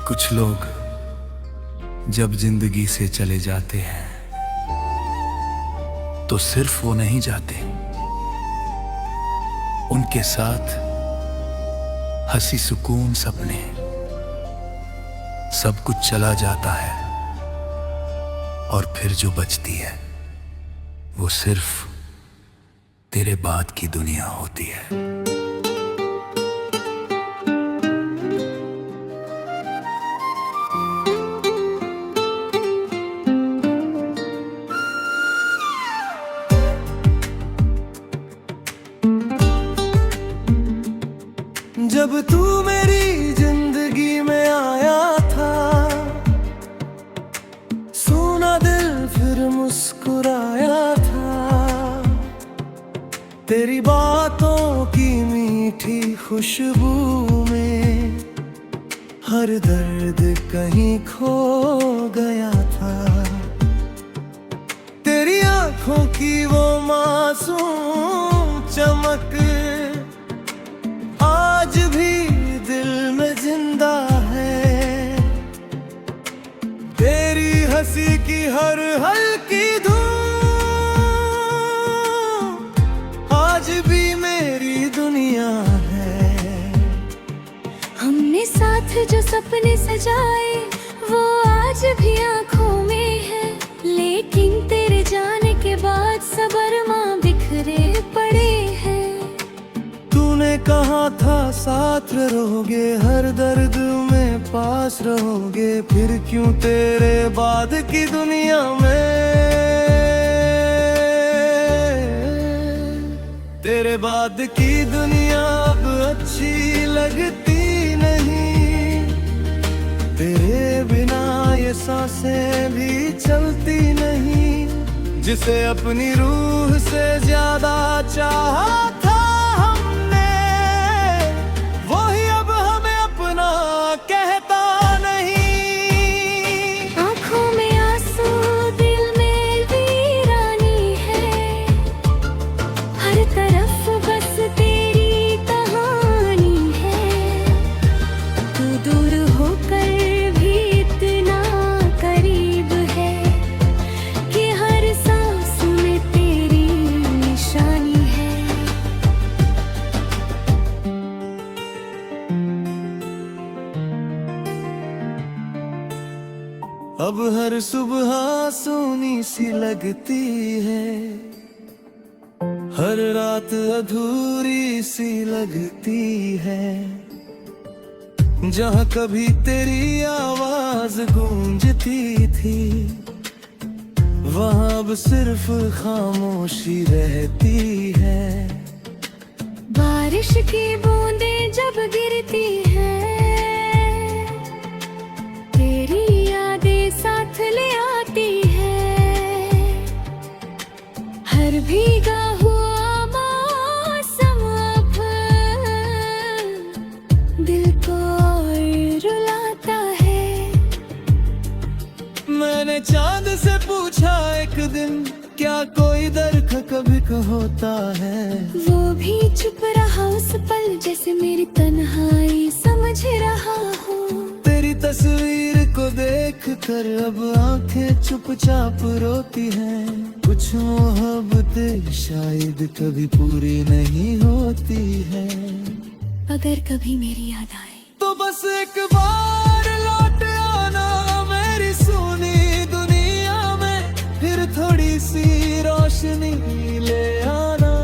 कुछ लोग जब जिंदगी से चले जाते हैं तो सिर्फ वो नहीं जाते, उनके साथ हंसी सुकून सपने सब कुछ चला जाता है। और फिर जो बचती है वो सिर्फ तेरे बाद की दुनिया होती है। जब तू मेरी जिंदगी में आया था, सुना दिल फिर मुस्कुराया था। तेरी बातों की मीठी खुशबू में हर दर्द कहीं खो गया था। तेरी आंखों की वो मासूम चमक आज भी दिल में जिंदा है। तेरी हंसी की हर हल्की धूम आज भी मेरी दुनिया है। हमने साथ जो सपने सजाए वो आज भी आंखों में है, लेकिन तेरे जाने के बाद सब अरमां बिखरे पड़े हैं। तूने कहा था साथ रहोगे, हर दर्द में पास रहोगे, फिर क्यों तेरे बाद की दुनिया में, तेरे बाद की दुनिया अब अच्छी लगती नहीं। तेरे बिना ये सांसें भी चलती नहीं। जिसे अपनी रूह से ज्यादा चाहा था कहता नहीं। आँखों में आंसू दिल में वीरानी है, हर तरफ बस तेरी कहानी है। तू दूर होकर भी इतना करीब है कि हर सांस में तेरी निशानी है। अब हर सुबह सोनी सी लगती है, हर रात अधूरी सी लगती है। जहाँ कभी तेरी आवाज गूंजती थी, वहाँ अब सिर्फ खामोशी रहती है। बारिश की बूंदें जब गिरती हैं, तेरी यादें साथ ले आती है। हर भीगा हुआ मौसम अब दिल को और रुलाता है। मैंने चांद से पूछा एक दिन, क्या कोई दर्द कभी होता है? वो भी चुप रहा उस पल, जैसे मेरी तन्हाई समझ रहा हो। तेरी तस्वीर को देख कर अब आंखें चुपचाप रोती हैं। कुछ मोहब्बतें शायद कभी पूरी नहीं होती है। अगर कभी मेरी याद आए तो बस एक बार लौट आना मेरी सुनी दुनिया में, फिर थोड़ी सी रोशनी ले आना।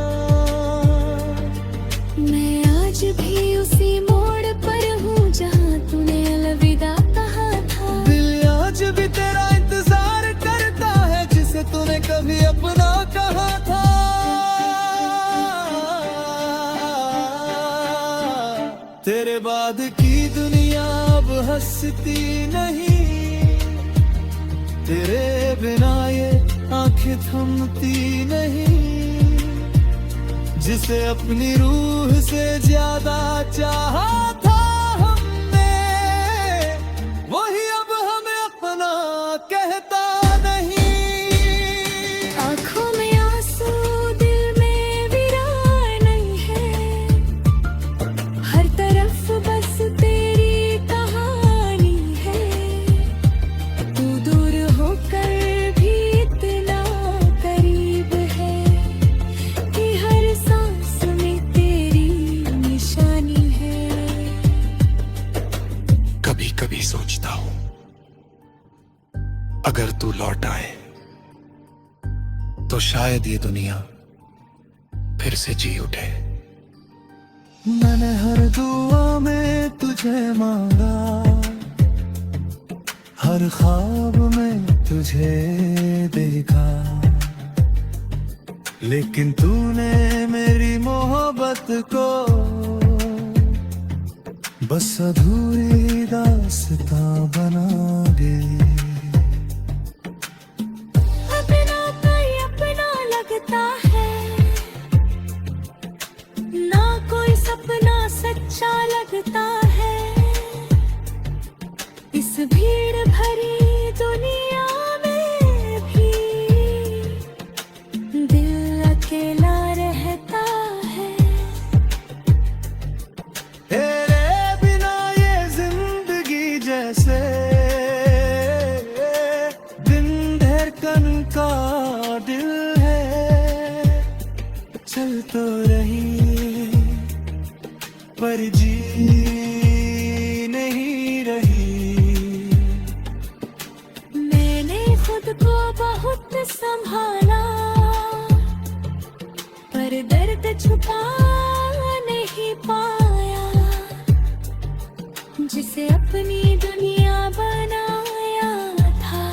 मैं आज भी उसी मोड़ पर हूँ जहाँ तूने अलविदा कहा था। दिल आज भी तेरा इंतजार करता है, जिसे तूने कभी अपना कहा था। तेरे बाद की दुनिया अब हंसती नहीं, तेरे बिना ये आंखें थमती नहीं। जिसे अपनी रूह से ज्यादा चाहा था हमने, वही अब हमें अपना कहता नहीं। आँखों में आंसू दिल में वीरानी है, हर तरफ बस तेरी कहानी अगर तू लौट आए तो शायद ये दुनिया फिर से जी उठे। मैंने हर दुआ में तुझे मांगा, हर ख्वाब में तुझे देखा, लेकिन तूने मेरी मोहब्बत को बस अधूरी दास्तां बना दे। अपना कोई अपना लगता है, ना कोई सपना सच्चा लगता है। इस भीड़ भरी दुनिया में भी दिल अकेला रहता है। तेरे बिना ये जिंदगी जैसे दिन धड़कन का दिल है। चल तो रही पर जी नहीं रही। मैंने खुद को बहुत संभाला, पर दर्द छुपा नहीं पाया। जिसे अपनी दुनिया बनाया था,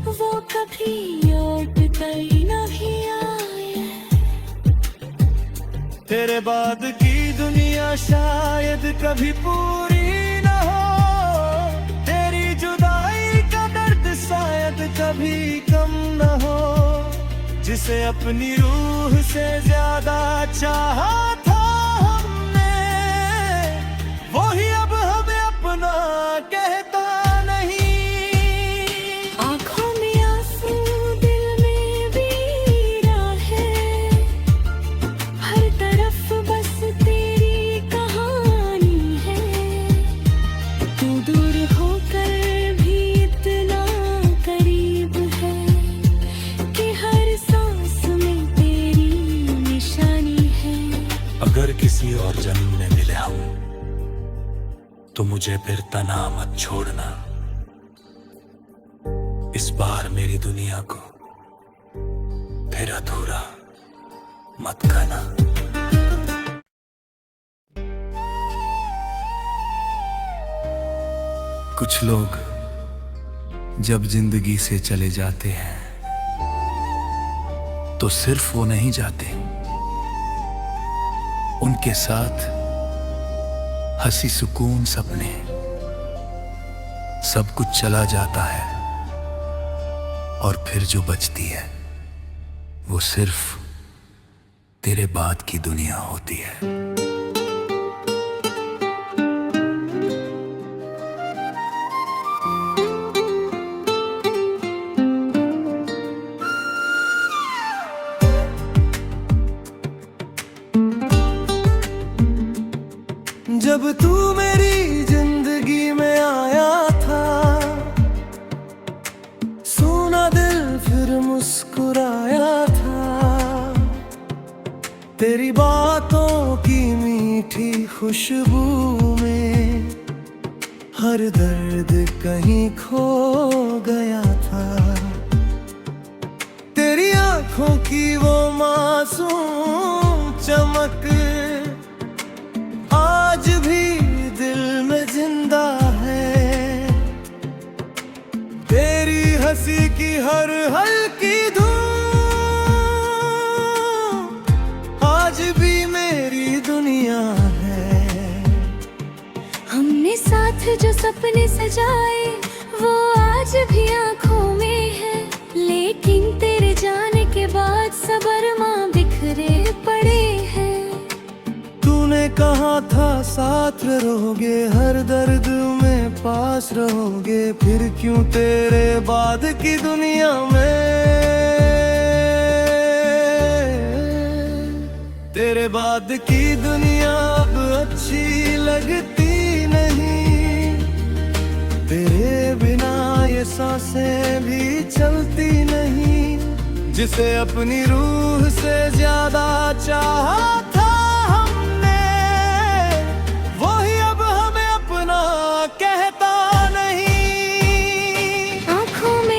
वो कभी लौट कर नहीं आया। तेरे बाद की दुनिया शायद कभी पूरी न हो। तेरी जुदाई का दर्द शायद कभी कम न हो। जिसे अपनी रूह से ज्यादा चाहा था हमने, वही अब हमें अपना कहता नहीं। आँखों में आंसू, दिल में पीड़ा है। हर तरफ बस तेरी कहानी है। तू दूर होकर भी इतना करीब है कि हर सांस में तेरी निशानी है। अगर किसी और जन्म में मिले हम, तो मुझे फिर तना मत छोड़ना। इस बार मेरी दुनिया को फिर अधूरा मत करना। कुछ लोग जब जिंदगी से चले जाते हैं तो सिर्फ वो नहीं जाते, उनके साथ हंसी, सुकून, सपने, सब कुछ चला जाता है। और फिर जो बचती है वो सिर्फ तेरे बाद की दुनिया होती है। जब तू मेरी जिंदगी में आया था, सुना दिल फिर मुस्कुराया था। तेरी बातों की मीठी खुशबू में हर दर्द कहीं खो गया था। तेरी आंखों की वो मासूम चमक आज भी दिल में जिंदा है। तेरी हंसी की हर हल्की धूम आज भी मेरी दुनिया है। हमने साथ जो सपने सजाए, वो आज भी आंखों में है। लेकिन तेरे जाने के बाद सब अरमां बिखरे पड़े हैं। तूने कहा था साथ रहोगे, हर दर्द में पास रहोगे। फिर क्यों तेरे बाद की दुनिया में, तेरे बाद की दुनिया अब अच्छी लगती नहीं। तेरे बिना ये सांसें भी चलती नहीं। जिसे अपनी रूह से ज्यादा चाहा था हमने, वही अब हमें अपना कहता नहीं। आँखों में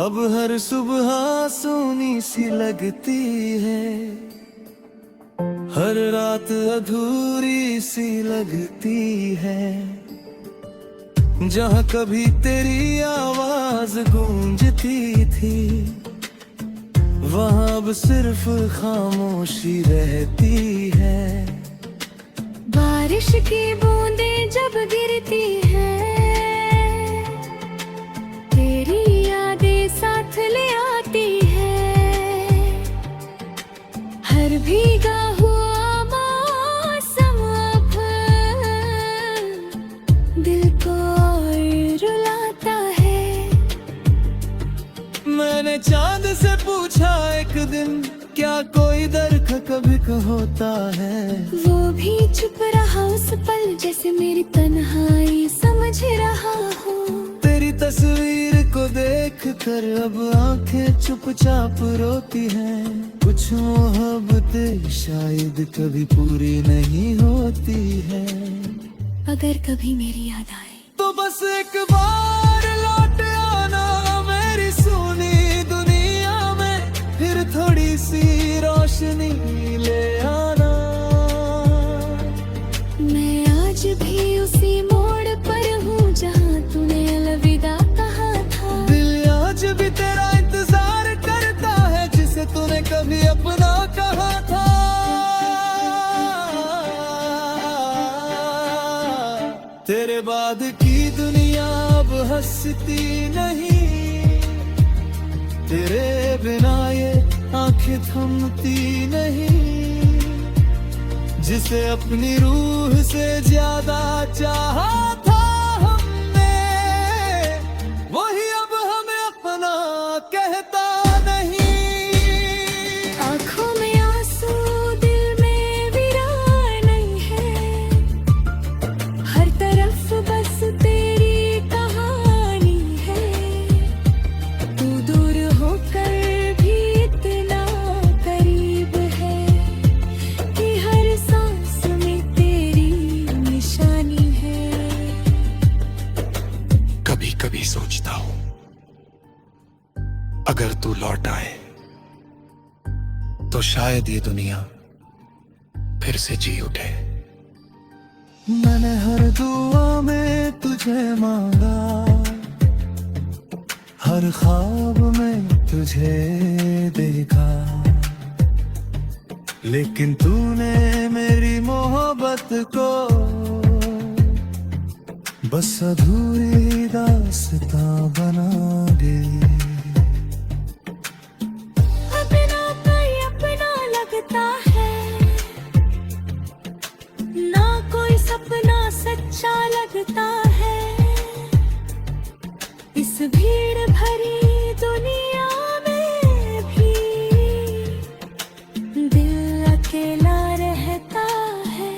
अब हर सुबह सोनी सी लगती है, हर रात अधूरी सी लगती है। जहाँ कभी तेरी आवाज गूंजती थी, वहाँ अब सिर्फ खामोशी रहती है। बारिश की बूंदें जब गिरती हैं, तेरी यादें साथ ले आती है। हर भीगा हुआ मौसम अब दिल को और रुलाता है। मैंने चांद से पूछा एक दिन, क्या कोई दर्द कभी होता है? वो भी चुप रहा उस पल, जैसे मेरी तन्हाई समझ रहा हो। तेरी तस्वीर को देख कर अब आंखें चुपचाप रोती हैं। कुछ मोहब्बतें शायद कभी पूरी नहीं होती है। अगर कभी मेरी याद आए तो बस एक बार लौट आना मेरी सुनी दुनिया में, फिर थोड़ी सी रोशनी ले आना। मैं आज भी उसी मोड़ पर हूँ जहाँ तूने अलविदा कहा था। दिल आज भी तेरा इंतजार करता है, जिसे तूने कभी अपना कहा था। तेरे बाद की दुनिया अब हंसती नहीं, तेरे बिना ये आंखें थमती नहीं। जिसे अपनी रूह से ज्यादा चाहा था हमने, वही अब हमें अपना कहता नहीं। आँखों में आंसू, दिल में वीरान नहीं है। हर तरफ बस तेरी कहानी है। तू दूर होकर भी इतना करीब है कि हर सांस में तेरी निशानी है। कभी कभी सोचता हूँ, अगर तू लौट आए तो शायद ये दुनिया फिर से जी उठे। मैंने हर दुआ में तुझे मांगा, हर ख्वाब में तुझे देखा, लेकिन तूने मेरी मोहब्बत को बस अधूरी दास्तां बना दी। अपना कोई अपना लगता है, ना कोई सपना सच्चा लगता है। इस भीड़ भरी दुनिया में भी दिल अकेला रहता है।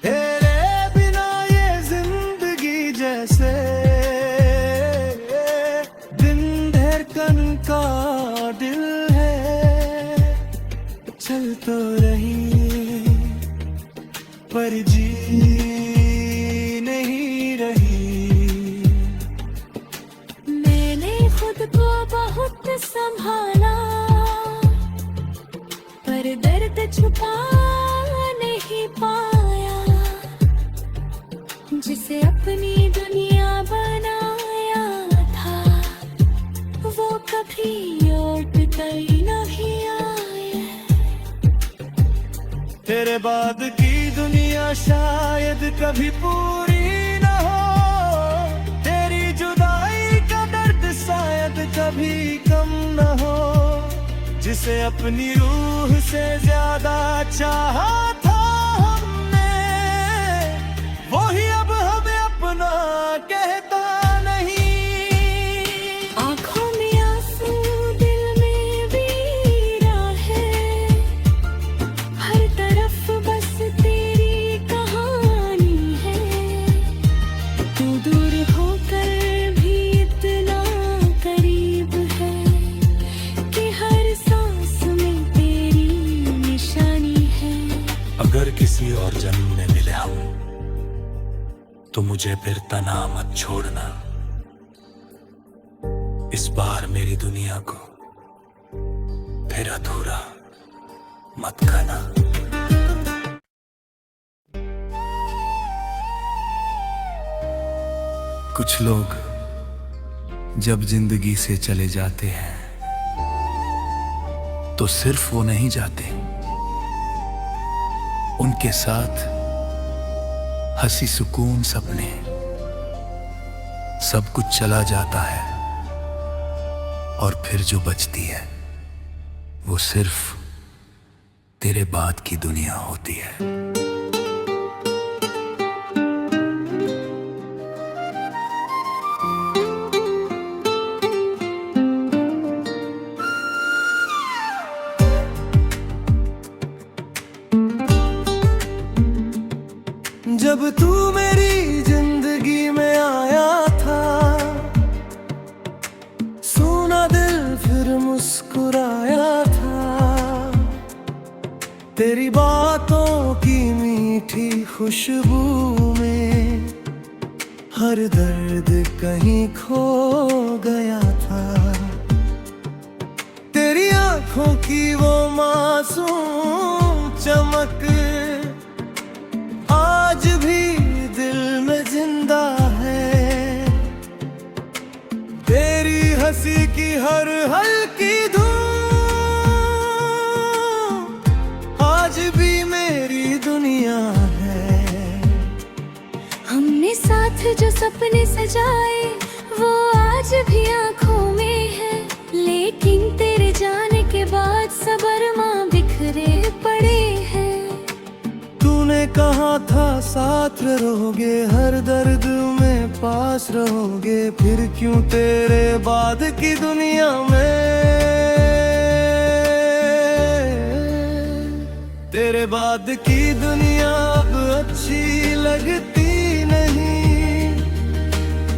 तेरे बिना ये जिंदगी जैसे दिन धड़कन का दिल है। चल तो रही पर जी नहीं रही। मैंने खुद को बहुत संभाला, पर दर्द छुपा नहीं पाया। जिसे अपनी दुनिया बनाया था, वो कभी लौट कर नहीं आया। तेरे बाद की दुनिया शायद कभी पूरी न हो। तेरी जुदाई का दर्द शायद कभी कम न हो। जिसे अपनी रूह से ज्यादा चाहा था हमने, वही अब हमें अपना कहता नहीं। आँखों में आंसू, दिल में वीरा है। हर तरफ बस तेरी कहानी है। तू दूर होकर भी इतना करीब है कि हर सांस में तेरी निशानी है। अगर किसी और जन्म में मिले हम, तो मुझे फिर तना मत छोड़ना। इस बार मेरी दुनिया को फिर अधूरा मत कहना। कुछ लोग जब जिंदगी से चले जाते हैं तो सिर्फ वो नहीं जाते, उनके साथ हंसी सुकून सपने सब कुछ चला जाता है, और फिर जो बचती है वो सिर्फ तेरे बाद की दुनिया होती है। जब तू मेरी जिंदगी में आया था, सुना दिल फिर मुस्कुराया था। तेरी बातों की मीठी खुशबू में हर दर्द कहीं खो गया था। तेरी आंखों की वो मासूम चमक आज भी दिल में जिंदा है। तेरी हंसी की हर हल्की धूम आज भी मेरी दुनिया है। हमने साथ जो सपने सजाए वो आज भी आंखों में है, लेकिन तेरे जाने के बाद सब अरमां बिखरे पड़े हैं। तूने कहा था साथ रहोगे, हर दर्द में पास रहोगे, फिर क्यों तेरे बाद की दुनिया में, तेरे बाद की दुनिया अब अच्छी लगती नहीं।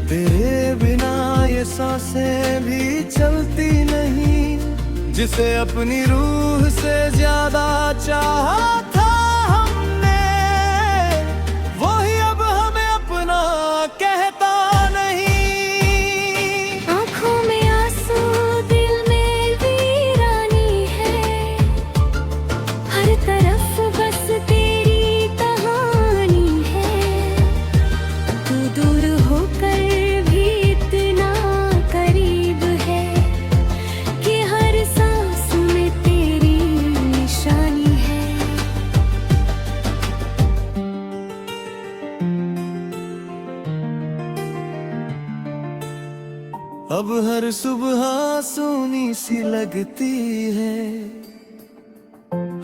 तेरे बिना ये सांसें भी चलती नहीं। जिसे अपनी रूह से ज्यादा चाहा था कहता नहीं। आंखों में आंसू दिल में वीरानी है, हर तरफ बस तेरी कहानी है। तू दूर होकर भी इतना करीब है कि हर सांस में तेरी निशानी है। अब हर सुबह सोनी सी लगती है,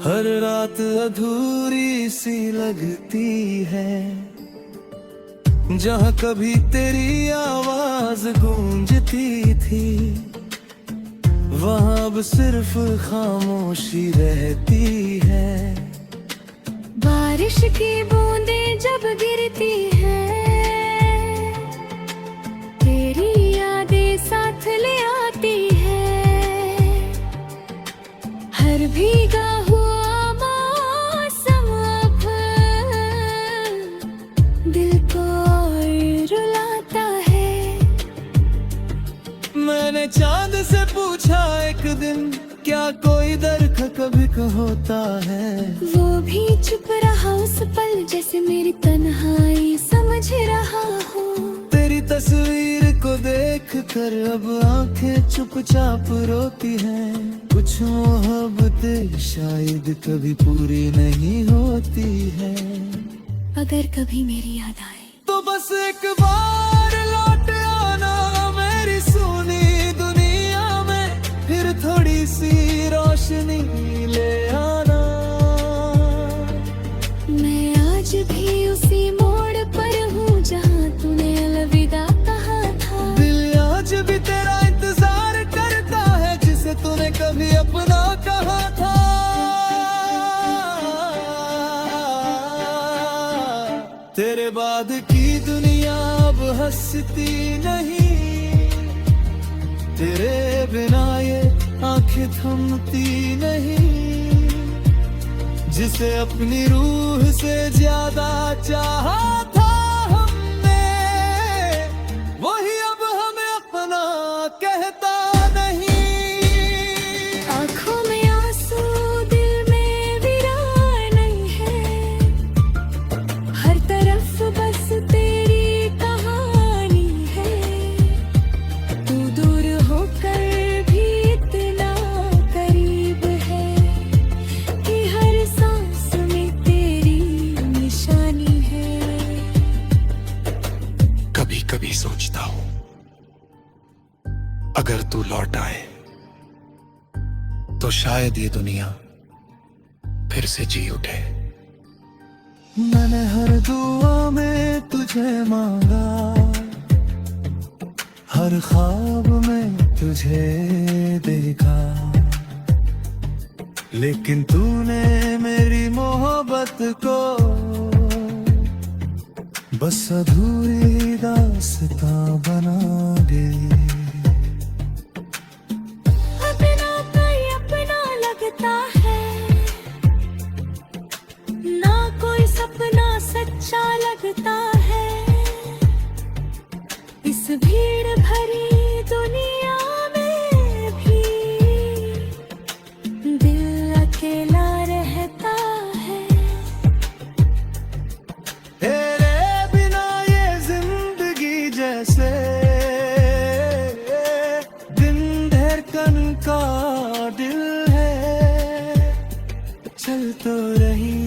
हर रात अधूरी सी लगती है। जहाँ कभी तेरी आवाज गूंजती थी, वहाँ अब सिर्फ खामोशी रहती है। बारिश की बूंदें जब गिरती हैं, तेरी यादें साथ ले आती है। हर भीगा हुआ मौसम अब दिल को और रुलाता है। मैंने चांद से पूछा एक दिन, क्या कोई दर्द कभी होता है? वो भी चुप रहा उस पल, जैसे मेरी तन्हाई समझ रहा हो। तेरी तस्वीर को देख कर अब आंखें चुपचाप रोती हैं। कुछ मोहब्बतें शायद कभी पूरी नहीं होती है। अगर कभी मेरी याद आए तो बस एक बार लौट आना मेरी सुनी दुनिया में, फिर थोड़ी सी रोशनी ले आना। मैं आज भी उसी मोड़ पर हूँ जहाँ तूने अलविदा कहा था। दिल आज भी तेरा इंतजार करता है, जिसे तूने कभी अपना कहा था। तेरे बाद की दुनिया अब हंसती नहीं, तेरे बिना ये आंखें थमती नहीं। जिसे अपनी रूह से ज्यादा चाहा था हमने, वही अब हमें अपना कहता अगर तू लौट आए तो शायद ये दुनिया फिर से जी उठे। मैंने हर दुआ में तुझे मांगा, हर ख्वाब में तुझे देखा, लेकिन तूने मेरी मोहब्बत को बस अधूरी दास्तां बना दी। अपना कोई अपना लगता है, ना कोई सपना सच्चा लगता है। इस भीड़ भरी दुनिया में भी दिल अकेला रहता है। तेरे बिना ये जिंदगी जैसे दिन धड़कन का दिल है। चल तो रही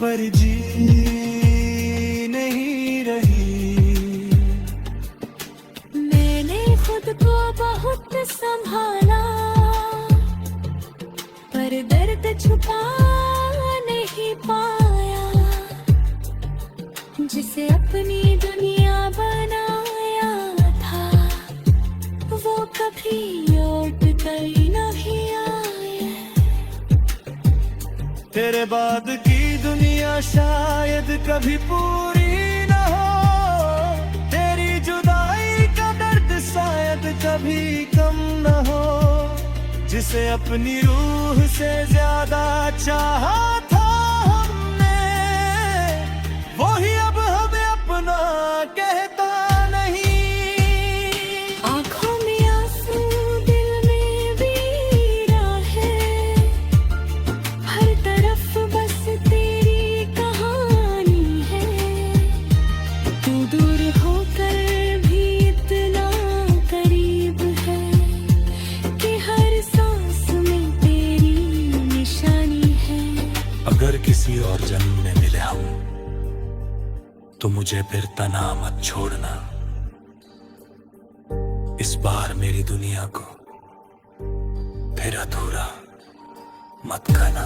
पर जी नहीं रही। मैंने खुद को बहुत संभाला, पर दर्द छुपा नहीं पाया। जिसे अपनी दुनिया बनाया था, वो कभी लौट कर नहीं आया। तेरे बाद की दुनिया शायद कभी पूरी न हो। तेरी जुदाई का दर्द शायद कभी कम न हो। जिसे अपनी रूह से ज्यादा चाहा था हमने, वही अब हमें अपना कहता नहीं। आँखों में आंसू, दिल में पीड़ा है। हर तरफ बस तेरी कहानी है। तू दूर होकर भी इतना करीब है कि हर सांस में तेरी निशानी है। अगर किसी और जन्म में मिले हम तो मुझे फिर तना मत छोड़ना। इस बार मेरी दुनिया को फिर अधूरा मत करना।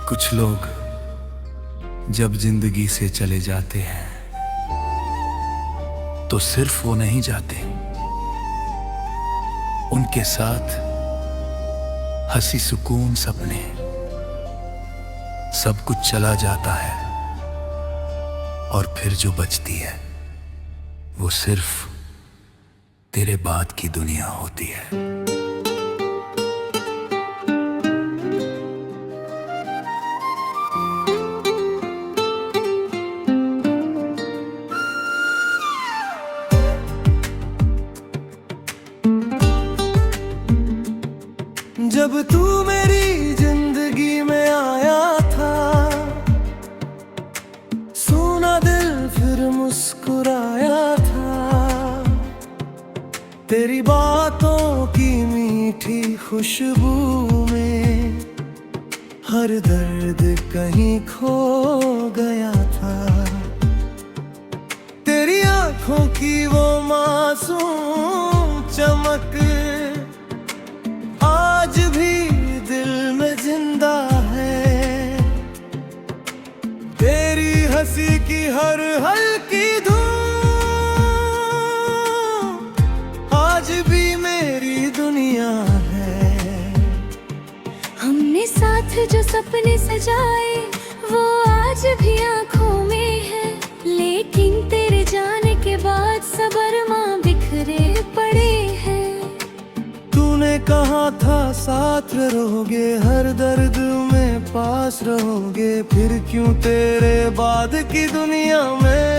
कुछ लोग जब जिंदगी से चले जाते हैं तो सिर्फ वो नहीं जाते, उनके साथ हंसी, सुकून, सपने, सब कुछ चला जाता है। और फिर जो बचती है वो सिर्फ तेरे बाद की दुनिया होती है। जब तू मेरी जिंदगी में आया था, सुना दिल फिर मुस्कुराया था। तेरी बातों की मीठी खुशबू में हर दर्द कहीं खो गया था। तेरी आंखों की वो मासूम चमक आज भी दिल में जिंदा है। तेरी हंसी की हर हल्की धूम आज भी मेरी दुनिया है। हमने साथ जो सपने सजाए वो आज भी आँखों में है। लेकिन तेरे जाने के बाद सब अरमां बिखरे पड़े हैं। तूने कहा था साथ रहोगे, हर दर्द में पास रहोगे। फिर क्यों तेरे बाद की दुनिया में,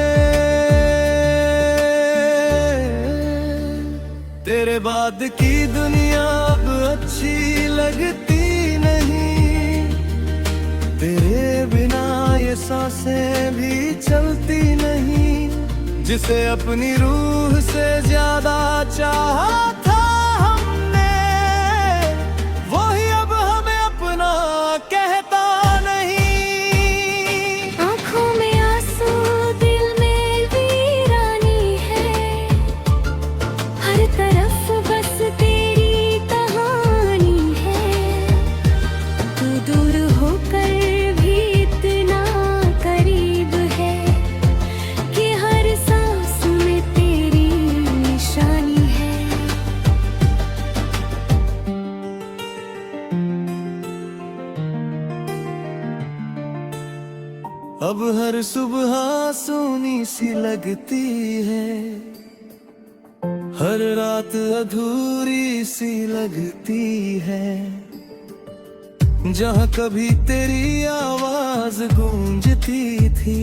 तेरे बाद की दुनिया अब अच्छी लगती नहीं। तेरे बिना ये सांसें भी चलती नहीं। जिसे अपनी रूह से ज्यादा चाहा था हमने, वही अब हमें अपना कहता नहीं। आँखों में अब हर सुबह सोनी सी लगती है, हर रात अधूरी सी लगती है। जहाँ कभी तेरी आवाज गूंजती थी,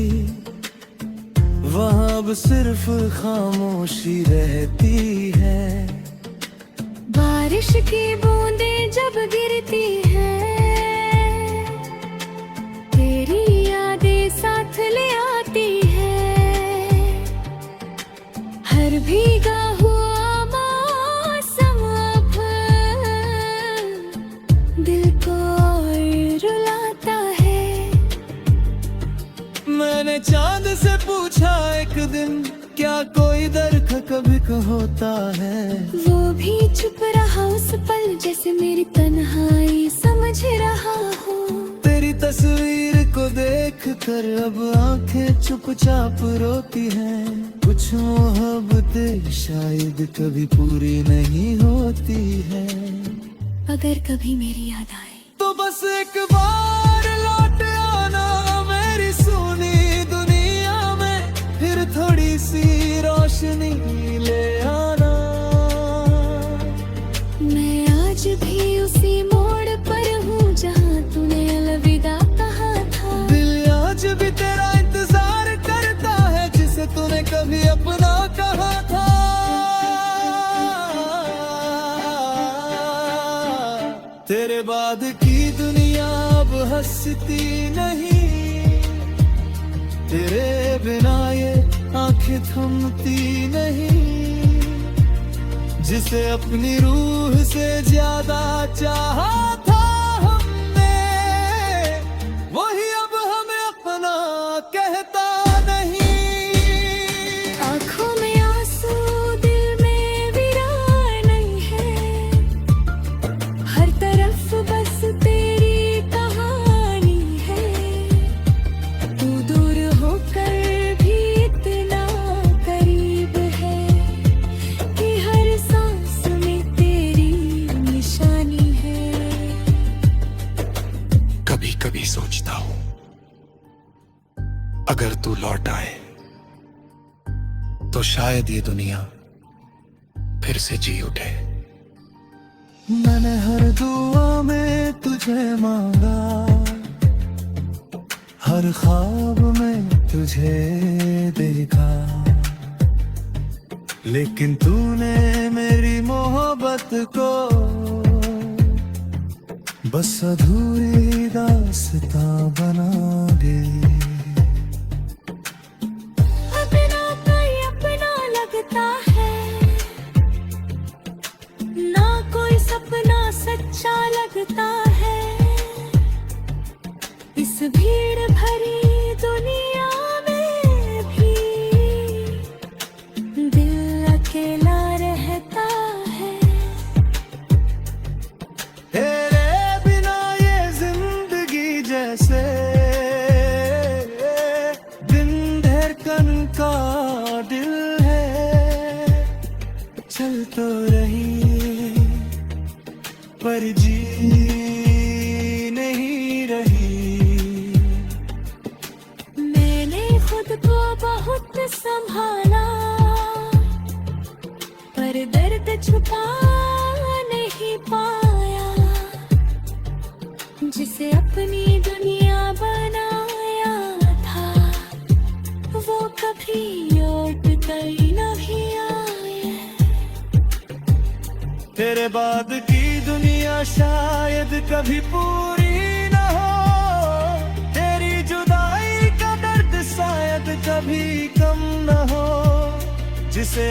वहाँ अब सिर्फ खामोशी रहती है। बारिश की बूंदें जब गिरती हैं, तेरी यादें साथ ले आती है। हर भीगा हुआ मौसम अब दिल को और रुलाता है। मैंने चांद से पूछा एक दिन, क्या कोई दर्द कभी होता है? वो भी चुप रहा उस पल, जैसे मेरी तन्हाई समझ रहा हो। तेरी तस्वीर को देख कर अब आंखें चुपचाप रोती हैं। कुछ मोहब्बतें शायद कभी पूरी नहीं होती है। अगर कभी मेरी याद आए तो बस एक बार लौट आना मेरी सुनी दुनिया में, फिर थोड़ी सी रोशनी ले आना। मैं आज भी उसी मोड़ पर हूँ जहाँ तूने अलविदा कहा था। दिल आज भी तेरा इंतजार करता है, जिसे तूने कभी अपना कहा था। तेरे बाद की दुनिया अब हंसती नहीं, तेरे बिना ये आंखें थमती नहीं। जिसे अपनी रूह से ज्यादा चाहा था हमने, वही अब हमें अपना कहता नहीं। आँखों में आंसू, दिल में वीरान नहीं है। हर तरफ बस तेरी कहानी है। तू दूर होकर भी इतना करीब है कि हर सांस में तेरी निशानी है। कभी कभी सोचता हूँ, अगर तू लौट आए तो शायद ये दुनिया फिर से जी उठे। मैंने हर दुआ में तुझे मांगा, हर ख्वाब में तुझे देखा, लेकिन तूने मेरी मोहब्बत को बस अधूरी दास्तां बना दी। अपना कोई अपना लगता है, ना कोई सपना सच्चा लगता है। इस भीड़ भरी दुनिया में भी दिल अकेला रहता है। तेरे बिना ये जिंदगी जैसे दिन धड़कन का दिल है। चल तो रही पर जी नहीं रही। मैंने खुद को बहुत संभाला, पर दर्द छुपा नहीं पाया। जिसे अपनी दुनिया बनाया था, वो कभी लौट कर नहीं आया। तेरे बाद की दुनिया शायद कभी पूरी न हो। तेरी जुदाई का दर्द शायद कभी कम न हो। जिसे